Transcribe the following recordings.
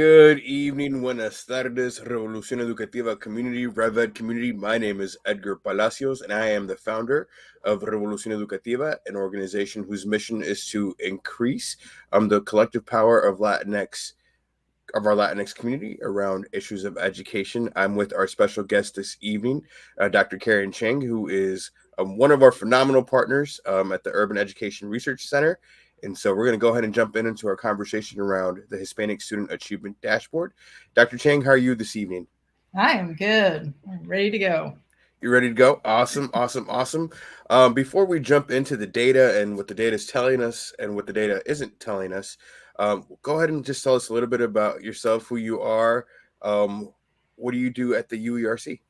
Good evening, buenas tardes, Revolución Educativa community, RevEd community. My name is Edgar Palacios, and I am the founder of Revolución Educativa, an organization whose mission is to increase the collective power of our Latinx community around issues of education. I'm with our special guest this evening, Dr. Karin Chang, who is one of our phenomenal partners at the Urban Education Research Center. And so we're going to go ahead and jump into our conversation around the Hispanic Student Achievement Dashboard. Dr. Chang, how are you this evening? I am good. I'm ready to go. You ready to go? Awesome, awesome, awesome. Before we jump into the data and what the data is telling us and what the data isn't telling us, go ahead and just tell us a little bit about yourself, who you are, what do you do at the UERC?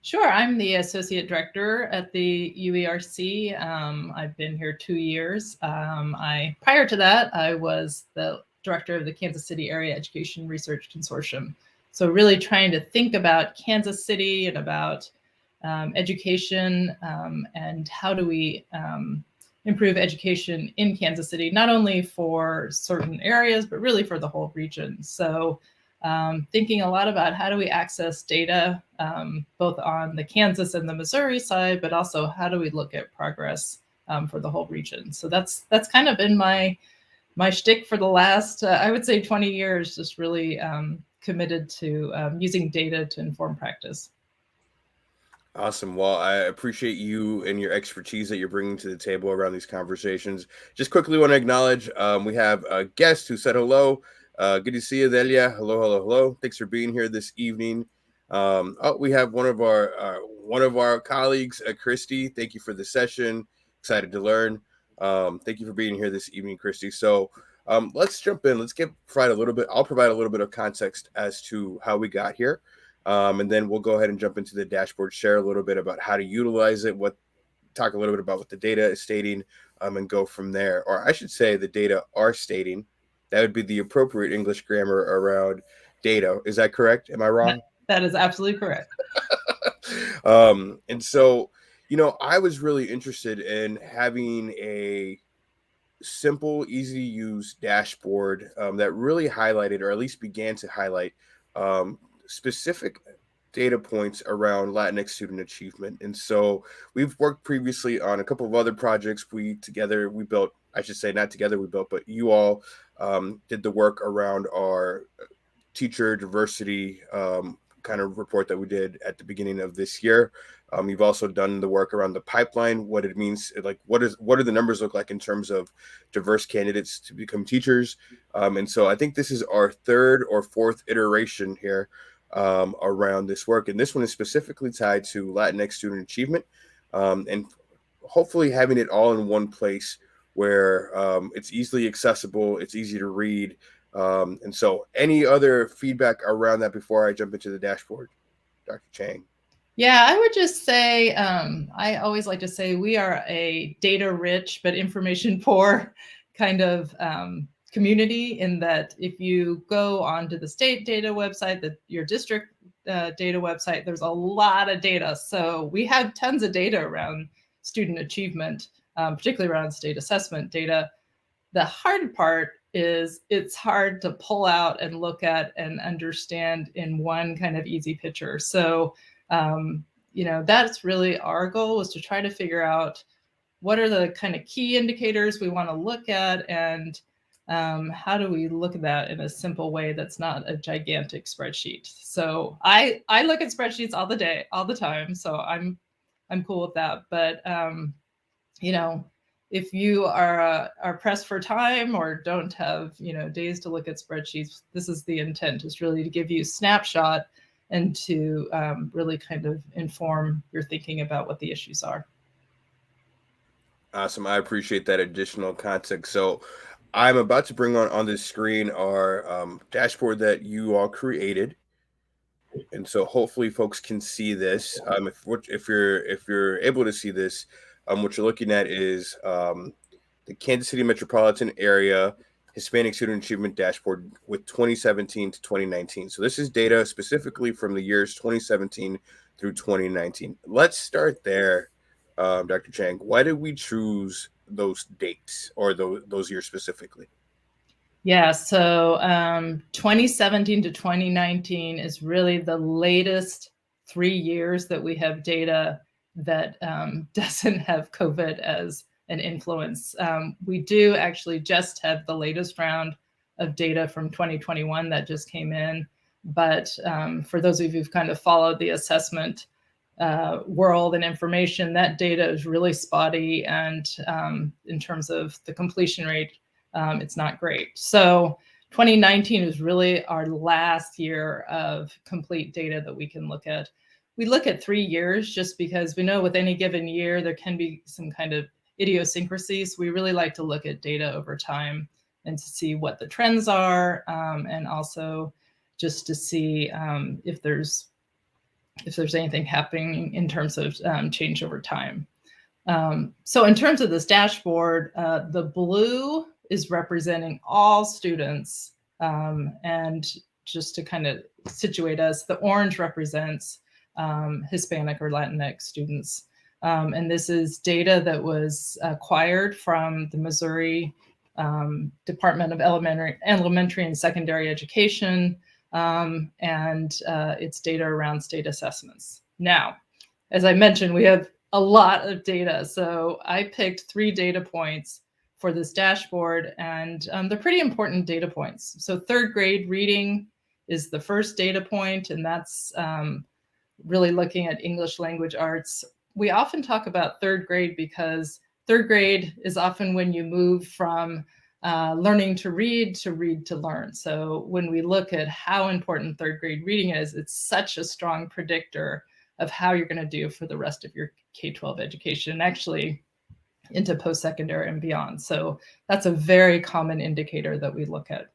Sure. I'm the associate director at the UERC. I've been here 2 years. Prior to that, I was the director of the Kansas City Area Education Research Consortium. So really trying to think about Kansas City and about education and how do we improve education in Kansas City, not only for certain areas, but really for the whole region. So thinking a lot about how do we access data, both on the Kansas and the Missouri side, but also how do we look at progress for the whole region. So that's kind of been my shtick for the last, I would say 20 years, just really committed to using data to inform practice. Awesome. Well, I appreciate you and your expertise that you're bringing to the table around these conversations. Just quickly want to acknowledge we have a guest who said hello. Good to see you, Delia. Hello, hello, hello. Thanks for being here this evening. We have one of our colleagues, Christy. Thank you for the session. Excited to learn. Thank you for being here this evening, Christy. So let's jump in. I'll provide a little bit of context as to how we got here. And then we'll go ahead and jump into the dashboard, share a little bit about how to utilize it, talk a little bit about what the data is stating, and go from there. Or I should say the data are stating. That would be the appropriate English grammar around data. Is that correct? Am I wrong? That is absolutely correct. And so, I was really interested in having a simple, easy to use dashboard that really highlighted, or at least began to highlight, specific data points around Latinx student achievement. And so we've worked previously on a couple of other projects. We built, I should say not together we built, but you all did the work around our teacher diversity kind of report that we did at the beginning of this year. You've also done the work around the pipeline, what it means, like what do the numbers look like in terms of diverse candidates to become teachers. And so I think this is our third or fourth iteration here around this work. And this one is specifically tied to Latinx student achievement, and hopefully having it all in one place where it's easily accessible, it's easy to read. And so any other feedback around that before I jump into the dashboard, Dr. Chang? Yeah, I would just say, I always like to say we are a data rich but information poor kind of community, in that if you go onto the state data website, your district data website, there's a lot of data. So we have tons of data around student achievement, particularly around state assessment data. The hard part is it's hard to pull out and look at and understand in one kind of easy picture. So that's really our goal, was to try to figure out what are the kind of key indicators we want to look at, and how do we look at that in a simple way that's not a gigantic spreadsheet. So I look at spreadsheets all the time. So I'm cool with that. But if you are pressed for time or don't have days to look at spreadsheets, this is the intent, is really to give you a snapshot and to really kind of inform your thinking about what the issues are. Awesome. I appreciate that additional context. So I'm about to bring on this screen our dashboard that you all created. And so hopefully folks can see this. If you're able to see this, what you're looking at is the Kansas City metropolitan area Hispanic Student Achievement Dashboard with 2017 to 2019. So this is data specifically from the years 2017 through 2019. Let's start there, Dr. Chang. Why did we choose those dates or those years specifically? Yeah, so 2017 to 2019 is really the latest 3 years that we have data that doesn't have COVID as an influence. We do actually just have the latest round of data from 2021 that just came in. But for those of you who've kind of followed the assessment world and information, that data is really spotty. And in terms of the completion rate, it's not great. So 2019 is really our last year of complete data that we can look at. We look at 3 years just because we know with any given year, there can be some kind of idiosyncrasies. We really like to look at data over time and to see what the trends are, and also just to see if there's anything happening in terms of change over time. So in terms of this dashboard, the blue is representing all students. And just to kind of situate us, the orange represents Hispanic or Latinx students. And this is data that was acquired from the Missouri Department of Elementary and Secondary Education, and it's data around state assessments. Now, as I mentioned, we have a lot of data. So I picked 3 data points for this dashboard, and they're pretty important data points. So 3rd grade reading is the first data point, and that's really looking at English language arts. We often talk about 3rd grade because 3rd grade is often when you move from learning to read to learn. So when we look at how important 3rd grade reading is, it's such a strong predictor of how you're going to do for the rest of your K-12 education, and actually into post-secondary and beyond. So that's a very common indicator that we look at.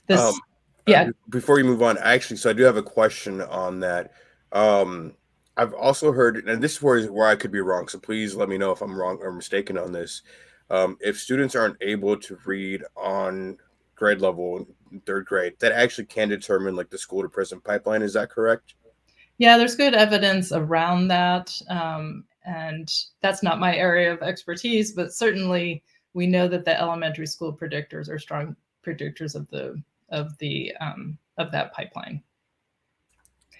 This, yeah. Before you move on, so I do have a question on that. I've also heard, and this is where I could be wrong, so please let me know if I'm wrong or mistaken on this. If students aren't able to read on grade level in 3rd grade, that actually can determine like the school to prison pipeline. Is that correct? Yeah, there's good evidence around that. And that's not my area of expertise, but certainly we know that the elementary school predictors are strong predictors of that pipeline.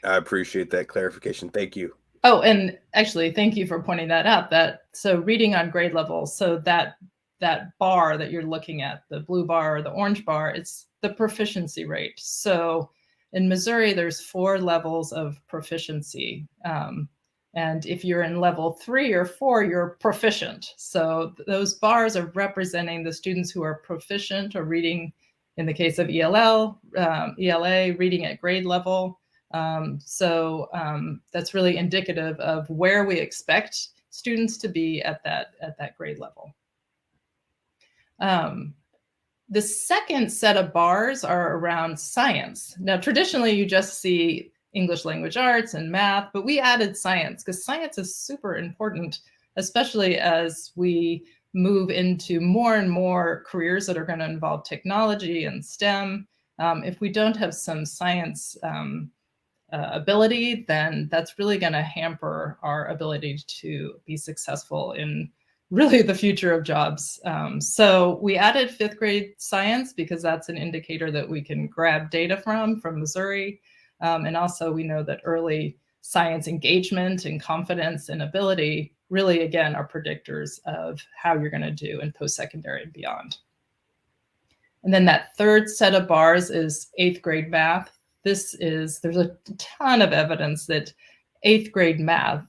I appreciate that clarification. Thank you. Oh, and actually, thank you for pointing that out. So reading on grade level, so that bar that you're looking at, the blue bar or the orange bar, it's the proficiency rate. So in Missouri, there's 4 levels of proficiency. And if you're in level 3 or 4, you're proficient. So those bars are representing the students who are proficient or reading, in the case of ELA, reading at grade level. So that's really indicative of where we expect students to be at that grade level. The second set of bars are around science. Now, traditionally, you just see English language arts and math, but we added science because science is super important, especially as we move into more and more careers that are going to involve technology and STEM. If we don't have some science ability, then that's really going to hamper our ability to be successful in really the future of jobs. So we added 5th grade science because that's an indicator that we can grab data from Missouri. And also we know that early science engagement and confidence and ability really, again, are predictors of how you're going to do in post-secondary and beyond. And then that 3rd set of bars is 8th grade math. There's a ton of evidence that 8th grade math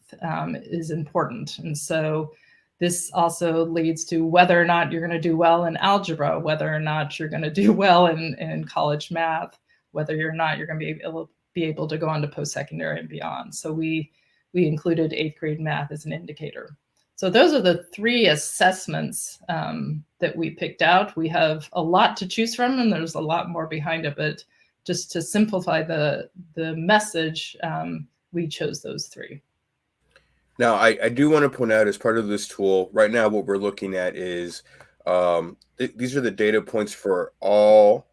is important. And so this also leads to whether or not you're going to do well in algebra, whether or not you're going to do well in college math, whether or not you're going to be able to go on to post-secondary and beyond. So we included 8th grade math as an indicator. So those are the 3 assessments that we picked out. We have a lot to choose from, and there's a lot more behind it, but just to simplify the message, we chose those 3. Now, I do want to point out, as part of this tool, right now what we're looking at is these are the data points for all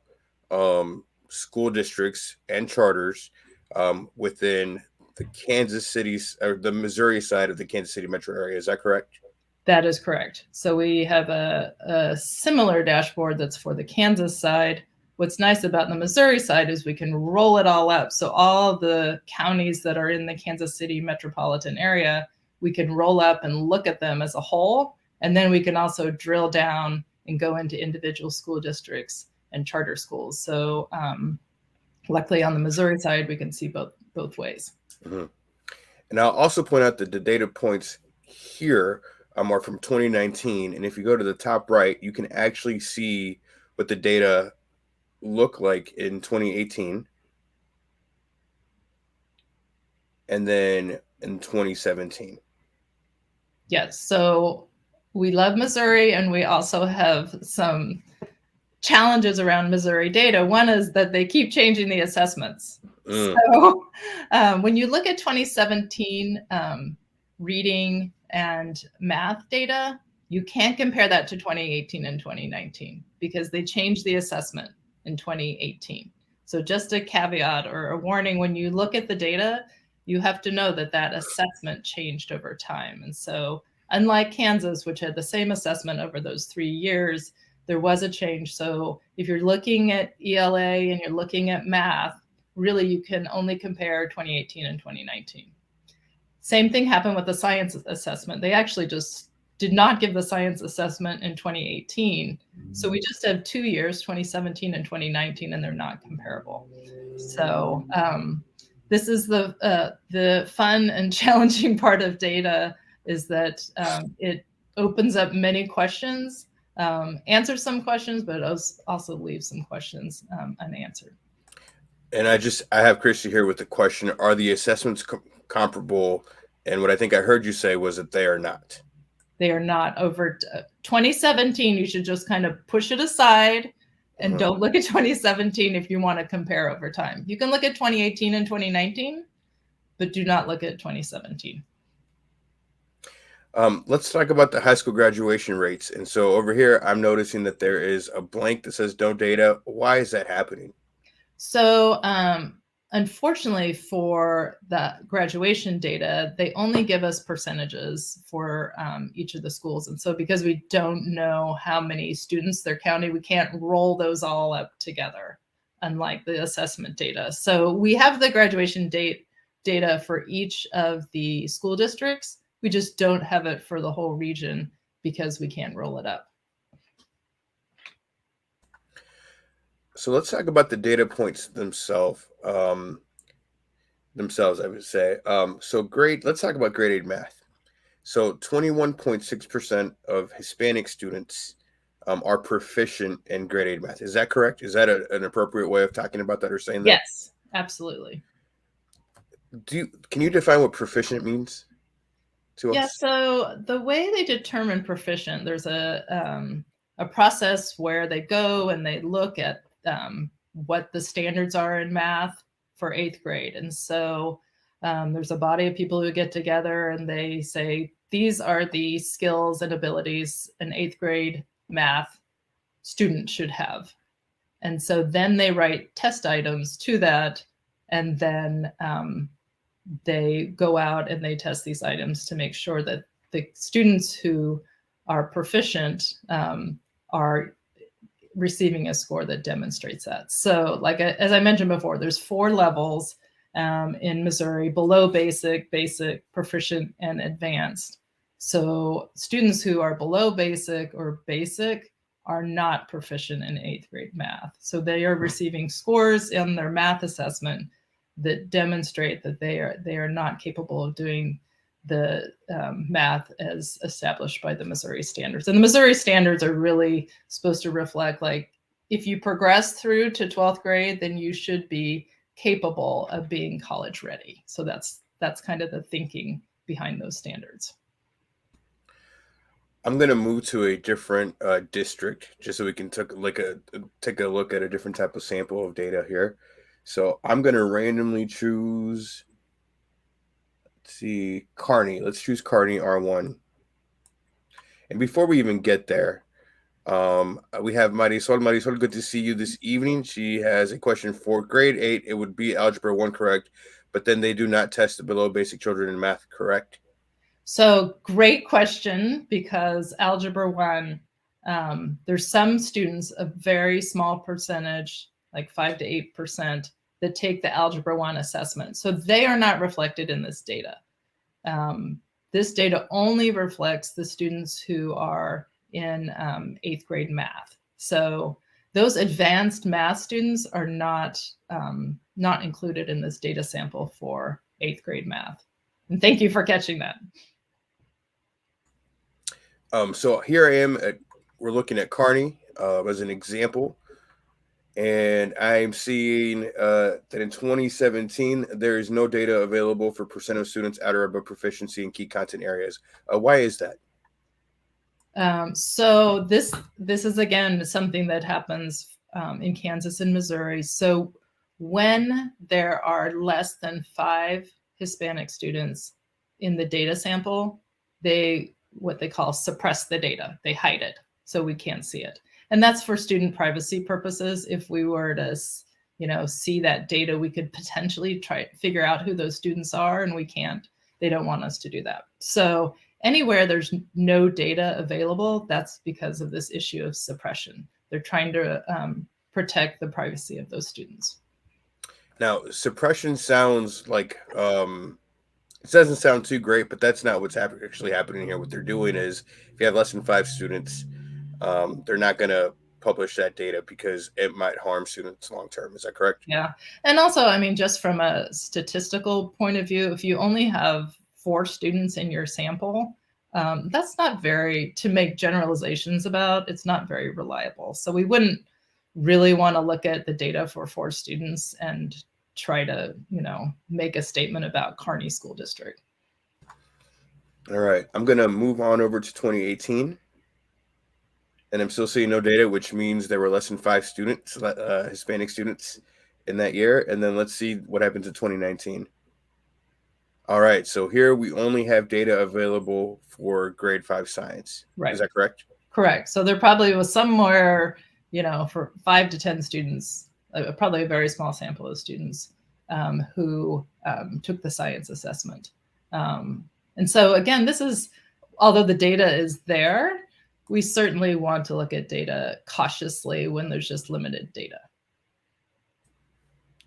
school districts and charters within the Kansas City or the Missouri side of the Kansas City metro area. Is that correct? That is correct. So we have a similar dashboard that's for the Kansas side. What's nice about the Missouri side is we can roll it all up. So all the counties that are in the Kansas City metropolitan area, we can roll up and look at them as a whole. And then we can also drill down and go into individual school districts and charter schools. So luckily on the Missouri side, we can see both ways. Mm-hmm. And I'll also point out that the data points here are from 2019. And if you go to the top right, you can actually see what the data look like in 2018. And then in 2017. Yes. So we love Missouri, and we also have some challenges around Missouri data. One is that they keep changing the assessments. So when you look at 2017 reading and math data, you can't compare that to 2018 and 2019 because they changed the assessment in 2018. So just a caveat or a warning, when you look at the data, you have to know that that assessment changed over time. And so unlike Kansas, which had the same assessment over those 3 years, there was a change. So if you're looking at ELA and you're looking at math, really you can only compare 2018 and 2019. Same thing happened with the science assessment. They actually just did not give the science assessment in 2018. So we just have 2 years, 2017 and 2019, and they're not comparable. So this is the fun and challenging part of data, is that it opens up many questions, answers some questions, but also leaves some questions unanswered. And I have Christy here with the question, are the assessments comparable? And what I think I heard you say was that they are not. They are not. Over 2017, you should just kind of push it aside and don't look at 2017 if you want to compare over time. You can look at 2018 and 2019, but do not look at 2017. Let's talk about the high school graduation rates. And so over here, I'm noticing that there is a blank that says no data. Why is that happening? So unfortunately for the graduation data, they only give us percentages for each of the schools. And so because we don't know how many students they're counting, we can't roll those all up together, unlike the assessment data. So we have the graduation data for each of the school districts. We just don't have it for the whole region because we can't roll it up. So let's talk about the data points themselves. I would say. So let's talk about grade 8 math. So 21.6% of Hispanic students are proficient in grade 8 math. Is that correct? Is that an appropriate way of talking about that or saying that? Yes, absolutely. Can you define what proficient means to us? Yeah, so the way they determine proficient, there's a process where they go and they look at what the standards are in math for 8th grade. And so there's a body of people who get together and they say, these are the skills and abilities an 8th grade math student should have. And so then they write test items to that, and then they go out and they test these items to make sure that the students who are proficient are receiving a score that demonstrates that. So like, as I mentioned before, there's 4 levels in Missouri: below basic, basic, proficient, and advanced. So students who are below basic or basic are not proficient in 8th grade math. So they are receiving scores in their math assessment that demonstrate that they are not capable of doing the math as established by the Missouri standards. And the Missouri standards are really supposed to reflect, like, if you progress through to 12th grade, then you should be capable of being college ready. So that's kind of the thinking behind those standards. I'm going to move to a different district just so we can take a look at a different type of sample of data here. So I'm going to randomly choose, let's see, Kearney. Let's choose Kearney R1. And before we even get there, we have Marisol. Marisol, good to see you this evening. She has a question for grade 8. It would be Algebra 1, correct? But then they do not test the below basic children in math, correct? So great question, because Algebra 1, there's some students, a very small percentage, like 5 to 8%, that take the Algebra 1 assessment. So they are not reflected in this data. This data only reflects the students who are in 8th grade math. So those advanced math students are not included in this data sample for 8th grade math. And thank you for catching that. So here I am we're looking at Kearney as an example. And I'm seeing that in 2017, there is no data available for percent of students at or above proficiency in key content areas. Why is that? So this is, again, something that happens in Kansas and Missouri. So when there are less than 5 Hispanic students in the data sample, they what they call suppress the data. They hide it so we can't see it. And that's for student privacy purposes. If we were to, see that data, we could potentially try to figure out who those students are, and we can't. They don't want us to do that. So anywhere there's no data available, that's because of this issue of suppression. They're trying to protect the privacy of those students. Now, suppression sounds like it doesn't sound too great, but that's not what's actually happening here. What they're doing is, if you have less than 5 students, they're not going to publish that data because it might harm students long term. Is that correct? Yeah. And also, I mean, just from a statistical point of view, if you only have 4 students in your sample, that's not very, to make generalizations about, it's not very reliable. So we wouldn't really want to look at the data for 4 students and try to, make a statement about Kearney School District. All right. I'm going to move on over to 2018. And I'm still seeing no data, which means there were less than 5 students, Hispanic students in that year. And then let's see what happens in 2019. All right. So here we only have data available for grade 5 science. Right. Is that correct? Correct. So there probably was somewhere, for 5 to 10 students, probably a very small sample of students who took the science assessment. And so again, this is, although the data is there, we certainly want to look at data cautiously when there's just limited data.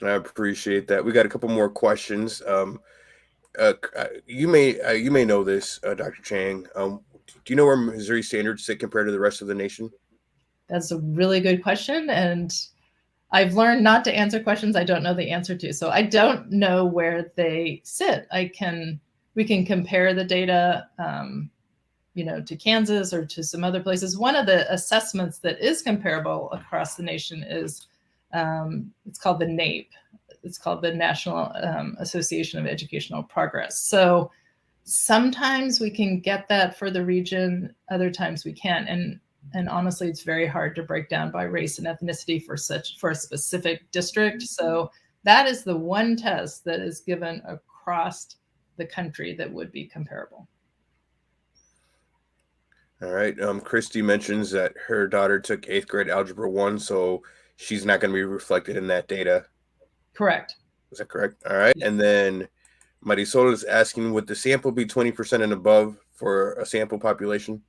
I appreciate that. We got a couple more questions. You may know this, Dr. Chang. Do you know where Missouri standards sit compared to the rest of the nation? That's a really good question, and I've learned not to answer questions I don't know the answer to. So I don't know where they sit. We can compare the data, to Kansas or to some other places. One of the assessments that is comparable across the nation is, it's called the NAEP. It's called the National Association of Educational Progress. So sometimes we can get that for the region, other times we can't. And honestly, it's very hard to break down by race and ethnicity for a specific district. So that is the one test that is given across the country that would be comparable. All right. Christy mentions that her daughter took 8th grade Algebra 1, so she's not going to be reflected in that data. Correct. Is that correct? All right. Yeah. And then Marisol is asking, would the sample be 20% and above for a sample population?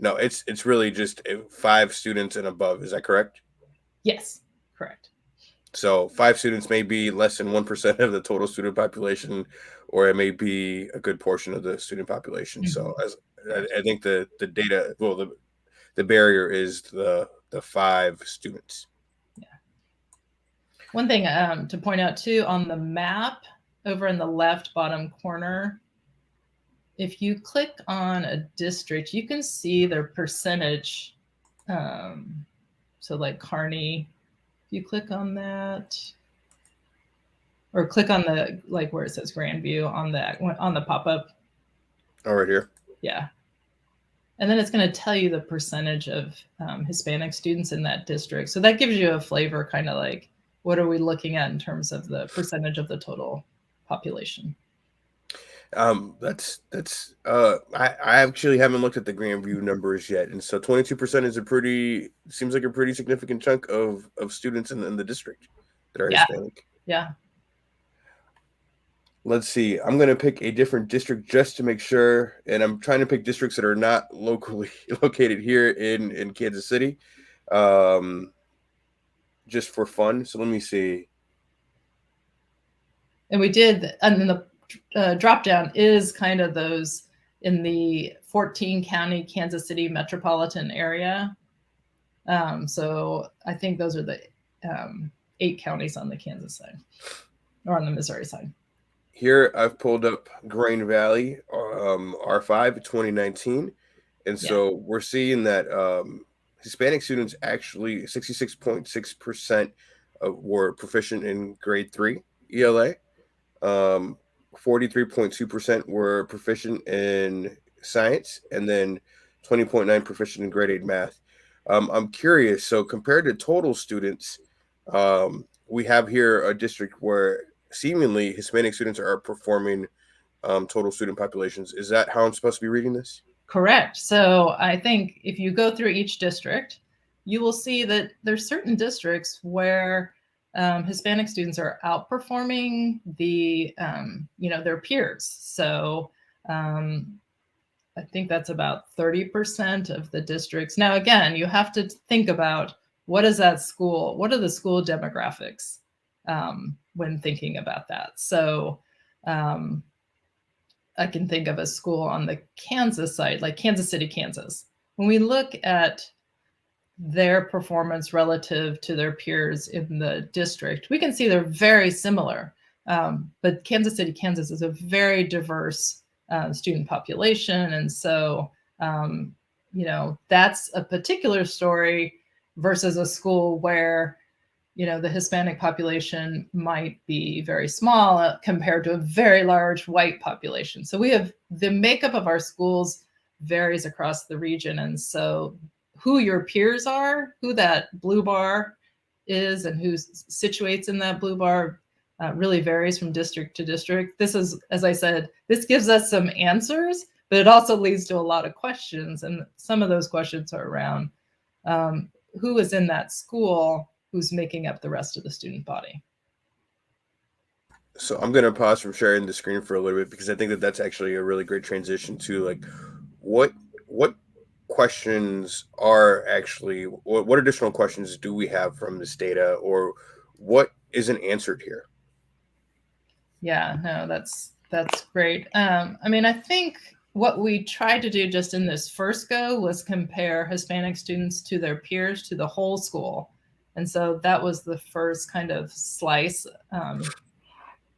No, it's really just 5 students and above. Is that correct? Yes, correct. So 5 students may be less than 1% of the total student population, or it may be a good portion of the student population. Mm-hmm. So I think the data, well, the barrier is the 5 students. Yeah. One thing to point out too, on the map over in the left bottom corner, if you click on a district, you can see their percentage. So like Kearney, if you click on that, or click on the, like where it says Grandview on the pop-up. Oh, right here. Yeah. And then it's going to tell you the percentage of Hispanic students in that district. So that gives you a flavor, kind of like, what are we looking at in terms of the percentage of the total population? I actually haven't looked at the Grandview numbers yet, and so 22% is seems like a pretty significant chunk of students in the district that are Hispanic. Yeah. Let's see. I'm going to pick a different district just to make sure, and I'm trying to pick districts that are not locally located here in Kansas City, um, just for fun. So let me see. And we did, and then the drop down is kind of those in the 14 county Kansas City metropolitan area. So I think those are the 8 counties on the Kansas side or on the Missouri side. Here I've pulled up Grain Valley, R5 2019, and Yeah. so we're seeing that Hispanic students actually 66.6% were proficient in grade 3 ELA. 43.2% were proficient in science, and then 20.9 proficient in grade 8 math. I'm curious. So compared to total students, we have here a district where seemingly Hispanic students are performing total student populations. Is that how I'm supposed to be reading this? Correct. So I think if you go through each district, you will see that there's certain districts where Hispanic students are outperforming the their peers. So I think that's about 30% of the districts. Now, again, you have to think about what is that school? What are the school demographics when thinking about that? So I can think of a school on the Kansas side, like Kansas City, Kansas. When we look at their performance relative to their peers in the district, we can see they're very similar. But Kansas City, Kansas is a very diverse student population. And so, that's a particular story versus a school where, the Hispanic population might be very small compared to a very large white population. So we have the makeup of our schools varies across the region. And so who your peers are, who that blue bar is, and who situates in that blue bar really varies from district to district. This is, as I said, this gives us some answers, but it also leads to a lot of questions. And some of those questions are around who is in that school, who's making up the rest of the student body. So I'm going to pause from sharing the screen for a little bit because I think that that's actually a really great transition to like what questions are actually what additional questions do we have from this data, or what isn't answered here? Yeah, no, that's great. I think what we tried to do just in this first go was compare Hispanic students to their peers to the whole school. And so that was the first kind of slice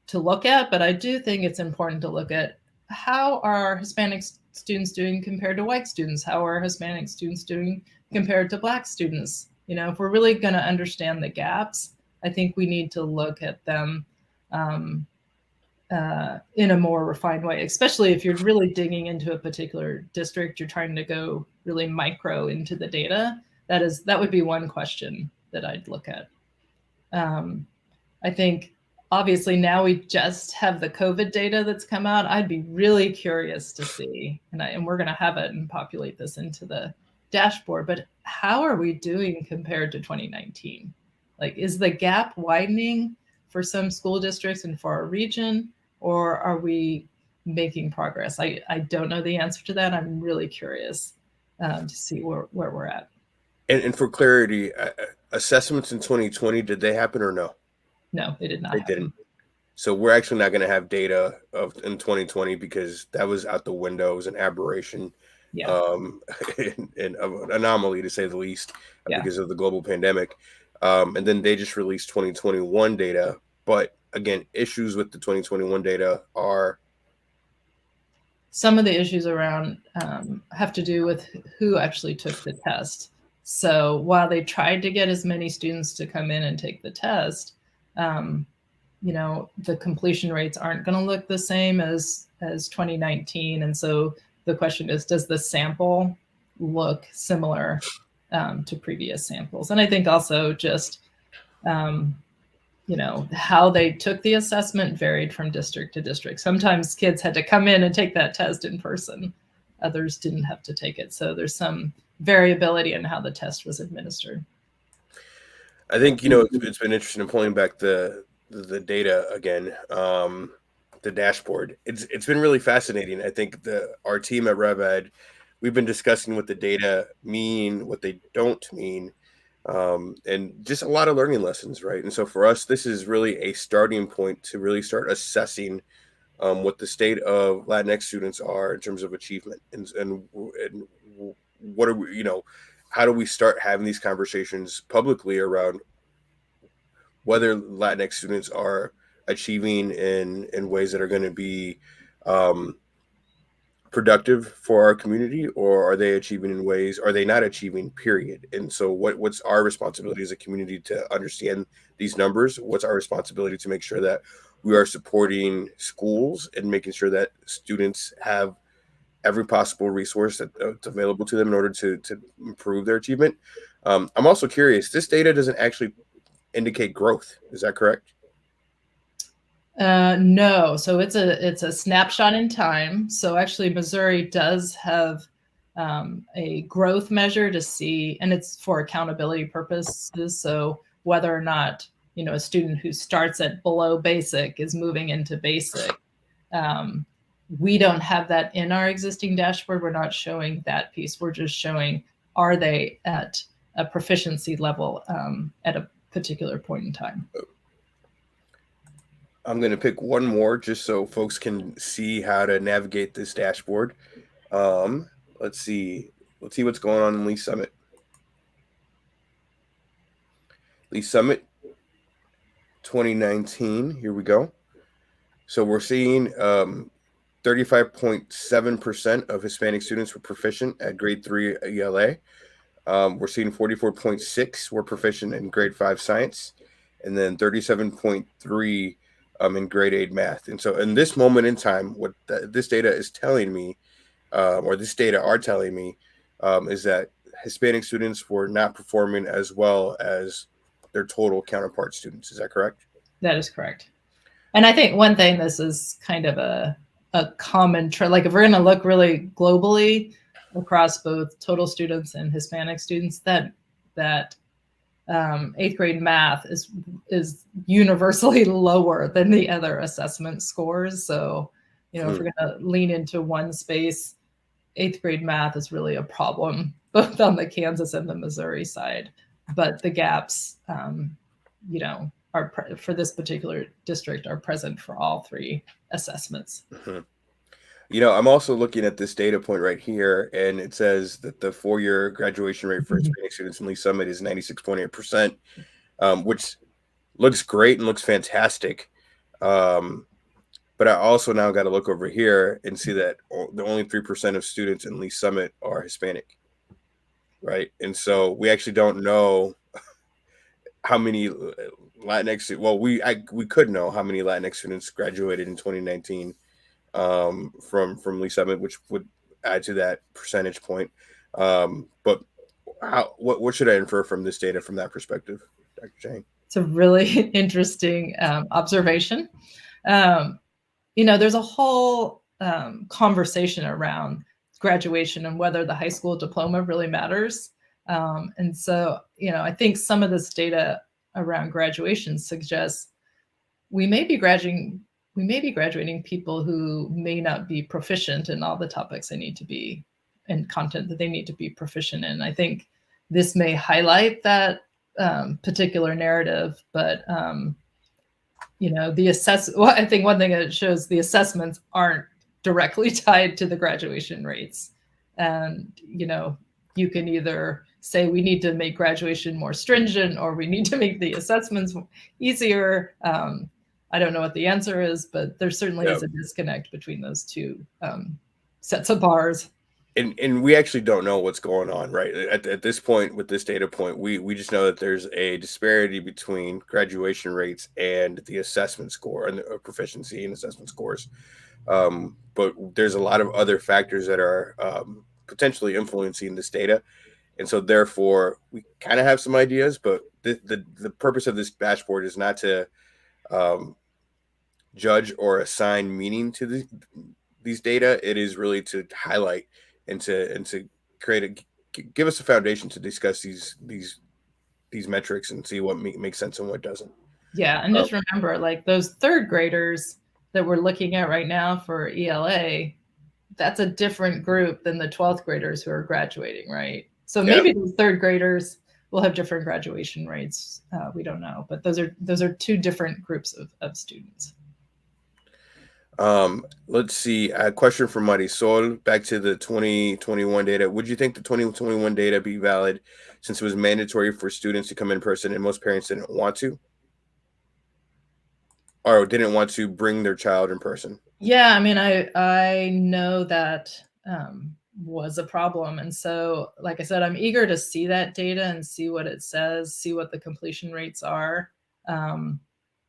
to look at. But I do think it's important to look at how are Hispanic students doing compared to white students? How are Hispanic students doing compared to Black students? If we're really going to understand the gaps, I think we need to look at them in a more refined way, especially if you're really digging into a particular district, you're trying to go really micro into the data. That would be one question that I'd look at. I think obviously now we just have the COVID data that's come out. I'd be really curious to see, and we're going to have it and populate this into the dashboard, but how are we doing compared to 2019? Like, is the gap widening for some school districts and for our region, or are we making progress? I don't know the answer to that. I'm really curious to see where we're at. And for clarity, assessments in 2020, did they happen or no? No, they did not. They didn't. So we're actually not going to have data in 2020 because that was out the window. It was an aberration, and an anomaly to say the least, because of the global pandemic. And then they just released 2021 data. But again, issues with the 2021 data are some of the issues around have to do with who actually took the test. So while they tried to get as many students to come in and take the test, the completion rates aren't going to look the same as 2019. And so the question is, does the sample look similar to previous samples? And I think also just, how they took the assessment varied from district to district. Sometimes kids had to come in and take that test in person. Others didn't have to take it. So there's some variability in how the test was administered. I think, it's been interesting in pulling back the data again. the dashboard. It's been really fascinating. I think our team at RevEd, we've been discussing what the data mean, what they don't mean, and just a lot of learning lessons, right? And so for us, this is really a starting point to really start assessing what the state of Latinx students are in terms of achievement, and what are we, how do we start having these conversations publicly around whether Latinx students are achieving in ways that are going to be um, productive for our community, or are they achieving in ways, are they not achieving, period? And so what's our responsibility as a community to understand these numbers? What's our responsibility to make sure that we are supporting schools and making sure that students have every possible resource that's available to them in order to improve their achievement? I'm also curious, this data doesn't actually indicate growth, is that correct? No, so it's a snapshot in time. So actually, Missouri does have a growth measure to see, and it's for accountability purposes. So whether or not a student who starts at below basic is moving into basic, we don't have that in our existing dashboard. We're not showing that piece. We're just showing, are they at a proficiency level at a particular point in time. I'm going to pick one more just so folks can see how to navigate this dashboard. Let's see what's going on in Lee Summit. Lee Summit 2019. Here we go. So we're seeing 35.7% of Hispanic students were proficient at grade 3 ELA. We're seeing 44.6 were proficient in grade 5 science, and then 37.3 in grade 8 math. And so in this moment in time, what this data is telling me, or this data are telling me, is that Hispanic students were not performing as well as their total counterpart students. Is that correct? That is correct. And I think one thing, this is kind of a common trend. Like if we're going to look really globally across both total students and Hispanic students, that 8th grade math is universally lower than the other assessment scores. So, if we're going to lean into one space, 8th grade math is really a problem, both on the Kansas and the Missouri side. But the gaps, are for this particular district are present for all 3 assessments. I'm also looking at this data point right here, and it says that the 4-year graduation rate for Hispanic students in Lee Summit is 96.8%, which looks great and looks fantastic. But I also now got to look over here and see that the only 3% of students in Lee Summit are Hispanic, right? And so we actually don't know how many Latinx. Well, we could know how many Latinx students graduated in 2019 from Lee Summit, which would add to that percentage point. But what should I infer from this data from that perspective, Dr. Chang? It's a really interesting observation. There's a whole conversation around graduation and whether the high school diploma really matters. And so, I think some of this data around graduation suggests we may be graduating people who may not be proficient in all the topics they need to be, and content that they need to be proficient in. I think this may highlight that particular narrative, but I think one thing it shows, the assessments aren't directly tied to the graduation rates. And, you can either say we need to make graduation more stringent, or we need to make the assessments easier. I don't know what the answer is, but there certainly is a disconnect between those 2 sets of bars. And we actually don't know what's going on, right? At this point, with this data point, we just know that there's a disparity between graduation rates and the assessment score and the proficiency and assessment scores. But there's a lot of other factors that are potentially influencing this data. And so therefore, we kind of have some ideas, but the purpose of this dashboard is not to judge or assign meaning to these data. It is really to highlight and to give us a foundation to discuss these metrics and see what makes sense and what doesn't. Yeah, and just remember, like those 3rd graders, that we're looking at right now for ELA, that's a different group than the 12th graders who are graduating, right? So Yeah. maybe the third graders will have different graduation rates. We don't know, but those are two different groups of students. Let's see. A question from Marisol. Back to the 2021 data. Would you think the 2021 data be valid since it was mandatory for students to come in person and most parents didn't want to? Or didn't want to bring their child in person? Yeah, I mean, I know that was a problem, and so, like I said, I'm eager to see that data and see what it says, see what the completion rates are.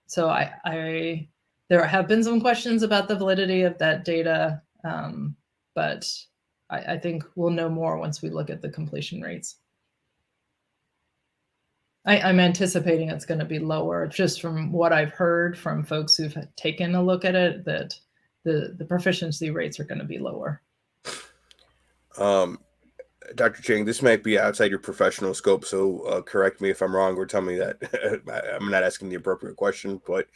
So I there have been some questions about the validity of that data, but I think we'll know more once we look at the completion rates. I'm anticipating it's going to be lower, just from what I've heard from folks who've taken a look at it, that the proficiency rates are going to be lower. Dr. Chang, this might be outside your professional scope, so correct me if I'm wrong or tell me that I'm not asking the appropriate question, but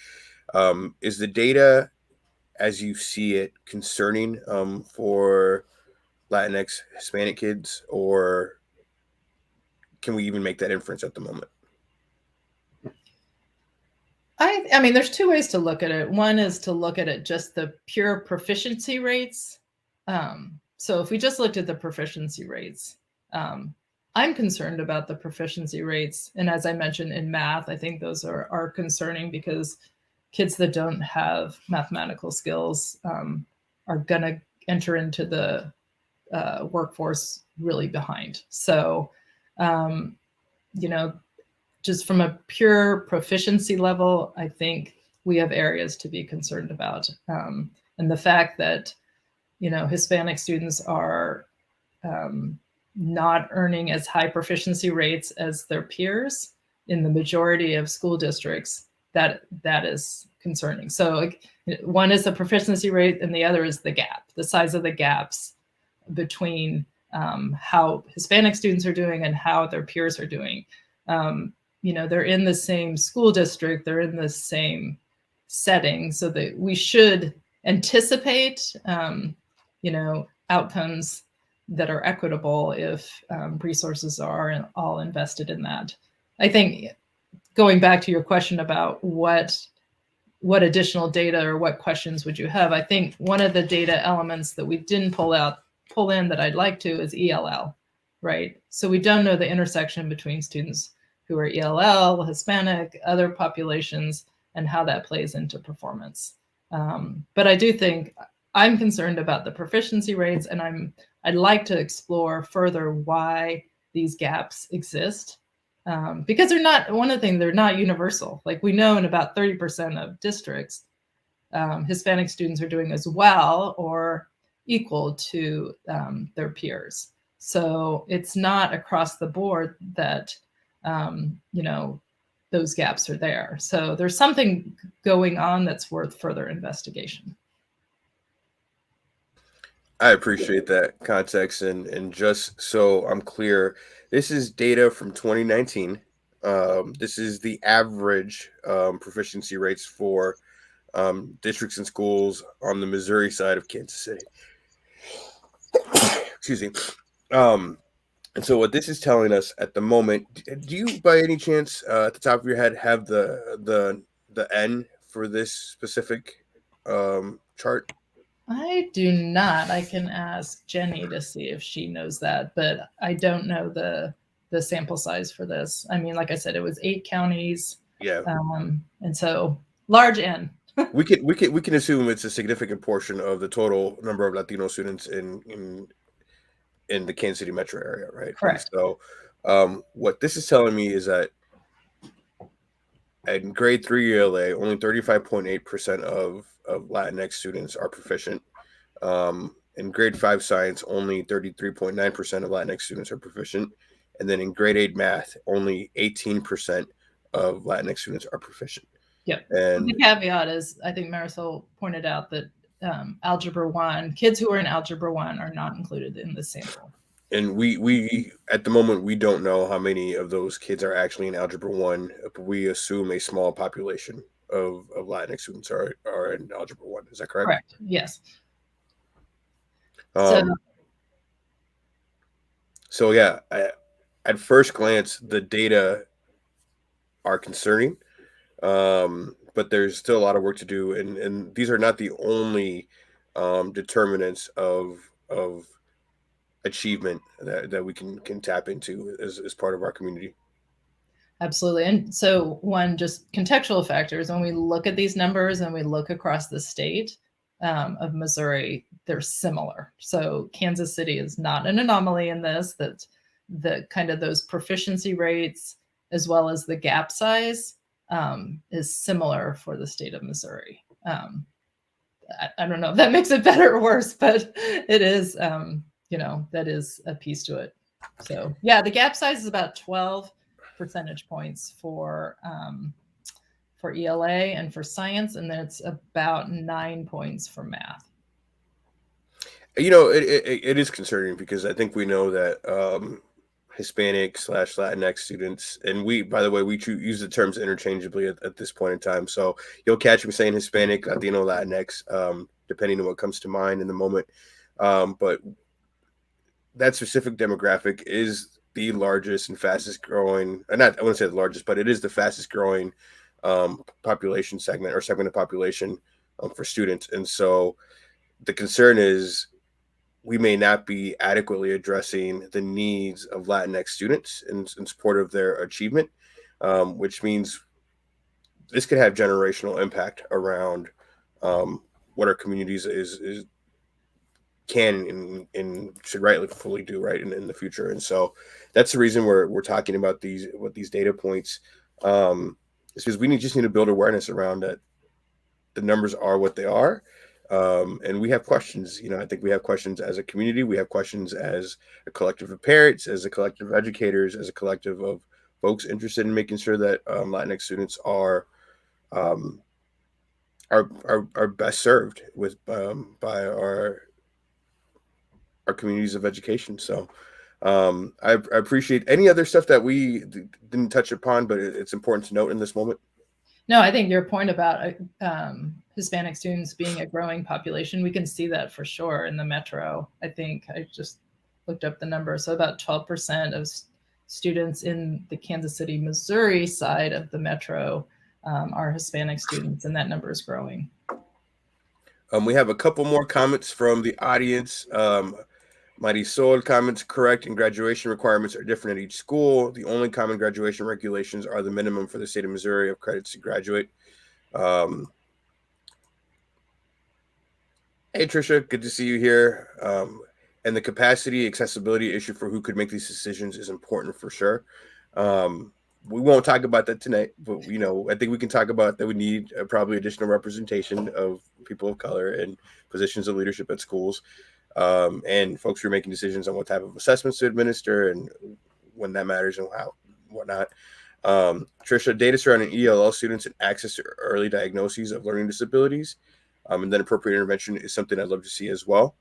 is the data as you see it concerning for Latinx Hispanic kids, or can we even make that inference at the moment? I mean, there's two ways to look at it. One is to look at it just the pure proficiency rates. So if we just looked at the proficiency rates, I'm concerned about the proficiency rates. And as I mentioned in math, I think those are concerning because kids that don't have mathematical skills are going to enter into the workforce really behind. So, you know, just from a pure proficiency level, I think we have areas to be concerned about. And the fact that, Hispanic students are not earning as high proficiency rates as their peers in the majority of school districts, that is concerning. So one is the proficiency rate and the other is the gap, the size of the gaps between how Hispanic students are doing and how their peers are doing. They're in the same school district, they're in the same setting, so that we should anticipate, outcomes that are equitable if resources are all invested in that. I think going back to your question about what additional data or what questions would you have, I think one of the data elements that we didn't pull in that I'd like to is ELL, right? So we don't know the intersection between students who are ELL, Hispanic, other populations, and how that plays into performance. But I do think I'm concerned about the proficiency rates, and I'd like to explore further why these gaps exist. Because they're not universal. Like we know in about 30% of districts, Hispanic students are doing as well or equal to their peers. So it's not across the board that those gaps are there. So there's something going on that's worth further investigation. I appreciate that context, and just so I'm clear, this is data from 2019. This is the average proficiency rates for districts and schools on the Missouri side of Kansas City. Excuse me. And so what this is telling us at the moment, do you by any chance at the top of your head have the N for this specific chart? I do not. I can ask Jenny to see if she knows that, but I don't know the sample size for this. I mean, like I said, it was 8 counties. Yeah. And so large N. we can assume it's a significant portion of the total number of Latino students in the Kansas City metro area, right? Correct. And so what this is telling me is that in grade 3 ELA, only 35.8% of Latinx students are proficient. In grade 5 science, only 33.9% of Latinx students are proficient. And then in grade 8 math, only 18% of Latinx students are proficient. Yep. And the caveat is, I think Marisol pointed out that Algebra 1, kids who are in Algebra 1 are not included in the sample. And we at the moment, we don't know how many of those kids are actually in Algebra 1, but we assume a small population. of Latinx students are in Algebra 1. Is that correct? Correct. Yes. Um, so yeah, at first glance, the data are concerning, but there's still a lot of work to do, and these are not the only determinants of achievement that we can tap into as part of our community. Absolutely. And so one just contextual factor is when we look at these numbers and we look across the state of Missouri, they're similar. So Kansas City is not an anomaly in this, that the kind of those proficiency rates as well as the gap size is similar for the state of Missouri. I don't know if that makes it better or worse, but it is, that is a piece to it. So yeah, the gap size is about 12 percentage points for ELA and for science, and then it's about 9 points for math. It is concerning because I think we know that Hispanic / Latinx students, and we, by the way, we use the terms interchangeably at this point in time. So you'll catch me saying Hispanic, Latino, Latinx, depending on what comes to mind in the moment. But that specific demographic is the largest and fastest growing, not I wouldn't say the largest, but it is the fastest growing population segment or segment of population for students. And so the concern is we may not be adequately addressing the needs of Latinx students in support of their achievement, which means this could have generational impact around what our communities is can and should rightfully do right in the future. And so that's the reason we're talking about these data points, is because we just need to build awareness around that the numbers are what they are. And we have questions. I think we have questions as a community. We have questions as a collective of parents, as a collective of educators, as a collective of folks interested in making sure that Latinx students are best served with by our communities of education. So I appreciate any other stuff that we didn't touch upon, but it's important to note in this moment. No, I think your point about Hispanic students being a growing population, we can see that for sure in the metro. I think I just looked up the number. So about 12% of students in the Kansas City, Missouri side of the metro are Hispanic students, and that number is growing. We have a couple more comments from the audience. Marisol comments, correct, and graduation requirements are different at each school. The only common graduation regulations are the minimum for the state of Missouri of credits to graduate. Hey, Trisha, good to see you here. And the capacity accessibility issue for who could make these decisions is important for sure. We won't talk about that tonight, but I think we can talk about that we need probably additional representation of people of color in positions of leadership at schools. And folks who are making decisions on what type of assessments to administer and when that matters and how, whatnot. Trisha, data surrounding ELL students and access to early diagnoses of learning disabilities, and then appropriate intervention is something I'd love to see as well.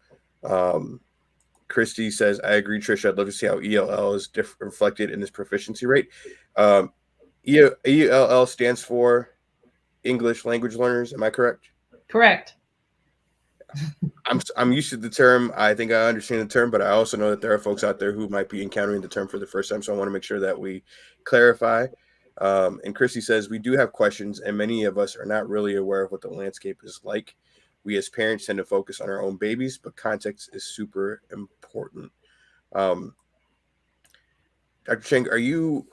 Christy says, I agree, Trisha. I'd love to see how ELL is reflected in this proficiency rate. ELL stands for English Language Learners. Am I correct? Correct. I'm used to the term. I think I understand the term, but I also know that there are folks out there who might be encountering the term for the first time. So I want to make sure that we clarify. And Christy says, we do have questions, and many of us are not really aware of what the landscape is like. We as parents tend to focus on our own babies, but context is super important. Dr. Chang, are you,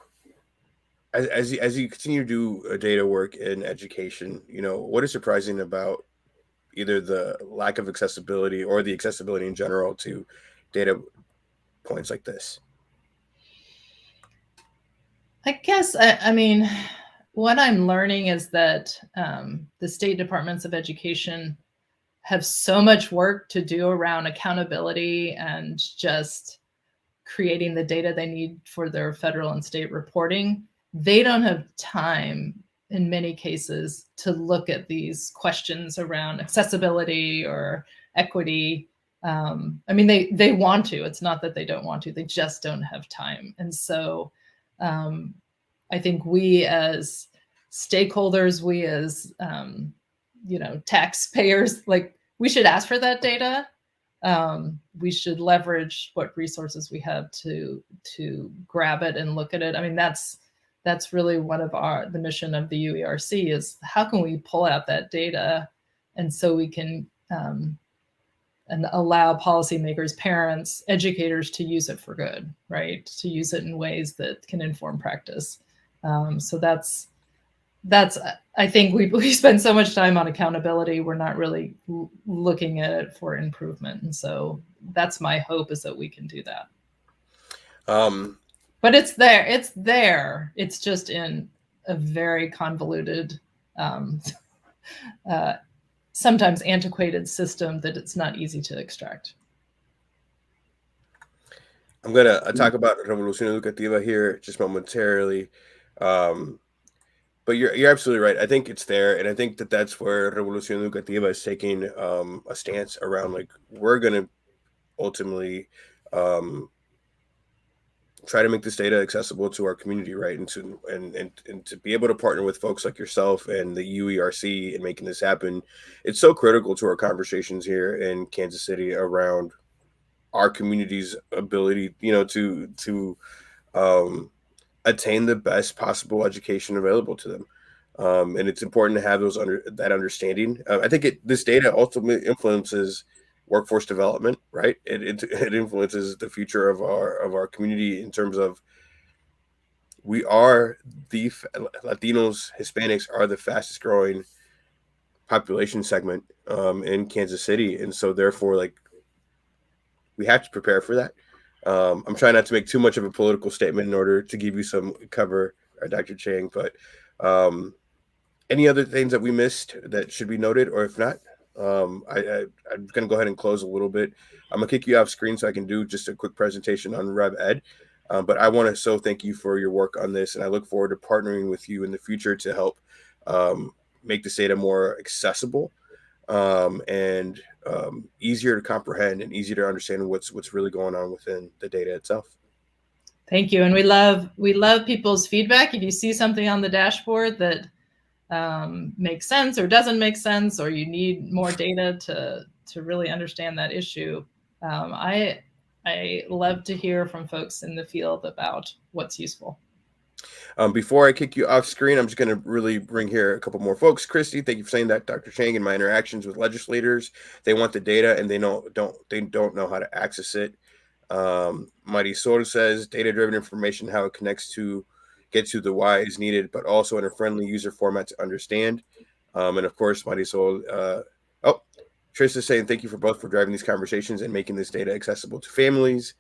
as you continue to do data work in education, what is surprising about either the lack of accessibility or the accessibility in general to data points like this? I guess, I mean, what I'm learning is that the state departments of education have so much work to do around accountability and just creating the data they need for their federal and state reporting. They don't have time in many cases to look at these questions around accessibility or equity. I mean, they want to. It's not that they don't want to. They just don't have time. And so I think we as stakeholders, we as taxpayers, like we should ask for that data. We should leverage what resources we have to grab it and look at it. I mean, that's really one of the mission of the UERC is how can we pull out that data, and so we can and allow policymakers, parents, educators to use it for good, right? To use it in ways that can inform practice. So that's I think we spend so much time on accountability, we're not really looking at it for improvement. And so that's my hope, is that we can do that. But it's there. It's just in a very convoluted, sometimes antiquated system that it's not easy to extract. I'm going to talk about Revolución Educativa here just momentarily. But you're absolutely right. I think it's there. And I think that that's where Revolución Educativa is taking a stance around, like, we're going to ultimately try to make this data accessible to our community, right? And to be able to partner with folks like yourself and the UERC in making this happen. It's so critical to our conversations here in Kansas City around our community's ability, to attain the best possible education available to them. And it's important to have that understanding. I think this data ultimately influences workforce development, right? It influences the future of our community in terms of Latinos, Hispanics are the fastest growing population segment in Kansas City. And so therefore, like, we have to prepare for that. I'm trying not to make too much of a political statement in order to give you some cover, Dr. Chang, but any other things that we missed that should be noted, or if not, I'm going to go ahead and close a little bit. I'm going to kick you off screen so I can do just a quick presentation on Rev Ed. But I want to thank you for your work on this, and I look forward to partnering with you in the future to help make this data more accessible and easier to comprehend and easier to understand what's really going on within the data itself. Thank you. And we love people's feedback. If you see something on the dashboard that makes sense or doesn't make sense, or you need more data to really understand that issue, I love to hear from folks in the field about what's useful. Before I kick you off screen, I'm just going to really bring here a couple more folks. Christy, thank you for saying that. Dr. Chang, in my interactions with legislators, they want the data and they don't know how to access it. Mighty Sol says data-driven information, how it connects to get to the why is needed, but also in a friendly user format to understand. And of course, Mighty Sol. Trish is saying thank you for driving these conversations and making this data accessible to families.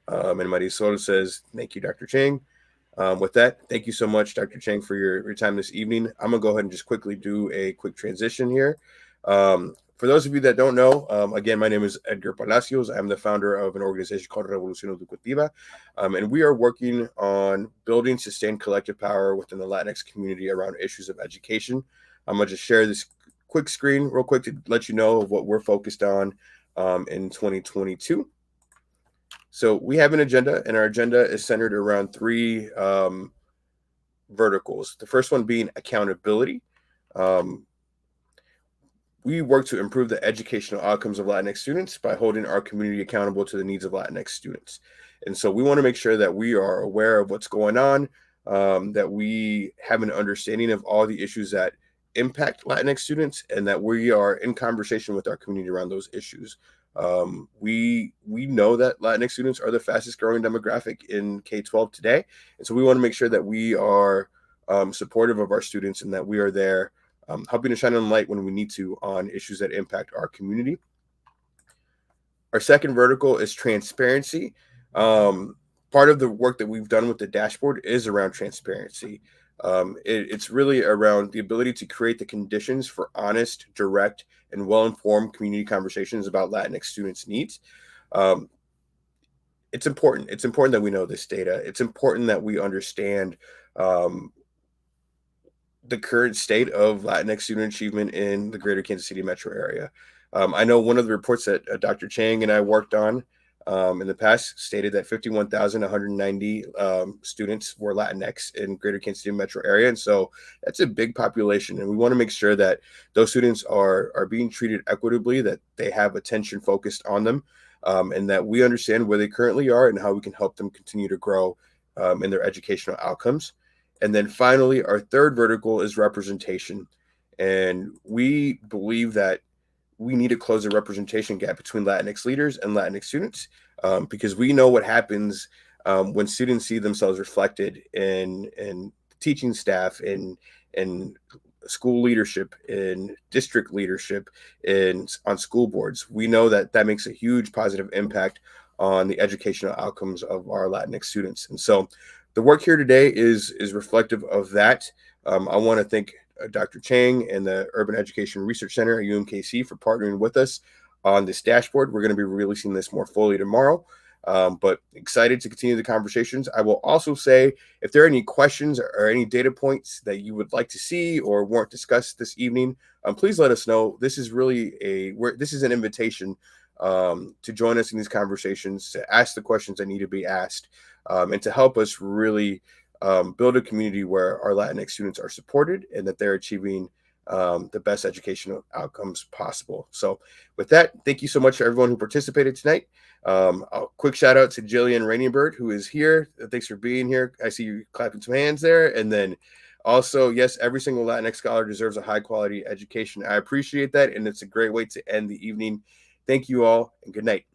And Mighty Sol says thank you, Dr. Chang. With that, thank you so much, Dr. Chang, for your time this evening. I'm going to go ahead and just quickly do a quick transition here. For those of you that don't know, again, my name is Edgar Palacios. I'm the founder of an organization called Revolución Educativa, and we are working on building sustained collective power within the Latinx community around issues of education. I'm going to just share this quick screen real quick to let you know of what we're focused on in 2022. So we have an agenda, and our agenda is centered around three verticals. The first one being accountability. We work to improve the educational outcomes of Latinx students by holding our community accountable to the needs of Latinx students. And so we want to make sure that we are aware of what's going on, that we have an understanding of all the issues that impact Latinx students, and that we are in conversation with our community around those issues. We know that Latinx students are the fastest growing demographic in K-12 today. And so we want to make sure that we are supportive of our students and that we are there helping to shine on light when we need to on issues that impact our community. Our second vertical is transparency. Part of the work that we've done with the dashboard is around transparency. It's really around the ability to create the conditions for honest, direct, and well-informed community conversations about Latinx students' needs. It's important. It's important that we know this data. It's important that we understand the current state of Latinx student achievement in the greater Kansas City metro area. I know one of the reports that Dr. Chang and I worked on in the past stated that 51,190 students were Latinx in Greater Kansas City metro area. And so that's a big population. And we want to make sure that those students are being treated equitably, that they have attention focused on them, and that we understand where they currently are and how we can help them continue to grow in their educational outcomes. And then finally, our third vertical is representation. And we believe that we need to close the representation gap between Latinx leaders and Latinx students, because we know what happens when students see themselves reflected in teaching staff, in school leadership, in district leadership, in on school boards. We know that that makes a huge positive impact on the educational outcomes of our Latinx students. And so the work here today is reflective of that. I want to thank Dr. Chang and the Urban Education Research Center at UMKC for partnering with us on this dashboard. We're going to be releasing this more fully tomorrow, but excited to continue the conversations. I will also say, if there are any questions or any data points that you would like to see or want discussed this evening, please let us know. This is really this is an invitation to join us in these conversations, to ask the questions that need to be asked, and to help us really build a community where our Latinx students are supported and that they're achieving the best educational outcomes possible. So with that, thank you so much to everyone who participated tonight. A quick shout out to Jillian Raineyberg, who is here. Thanks for being here. I see you clapping some hands there. And then also, yes, every single Latinx scholar deserves a high quality education. I appreciate that. And it's a great way to end the evening. Thank you all and good night.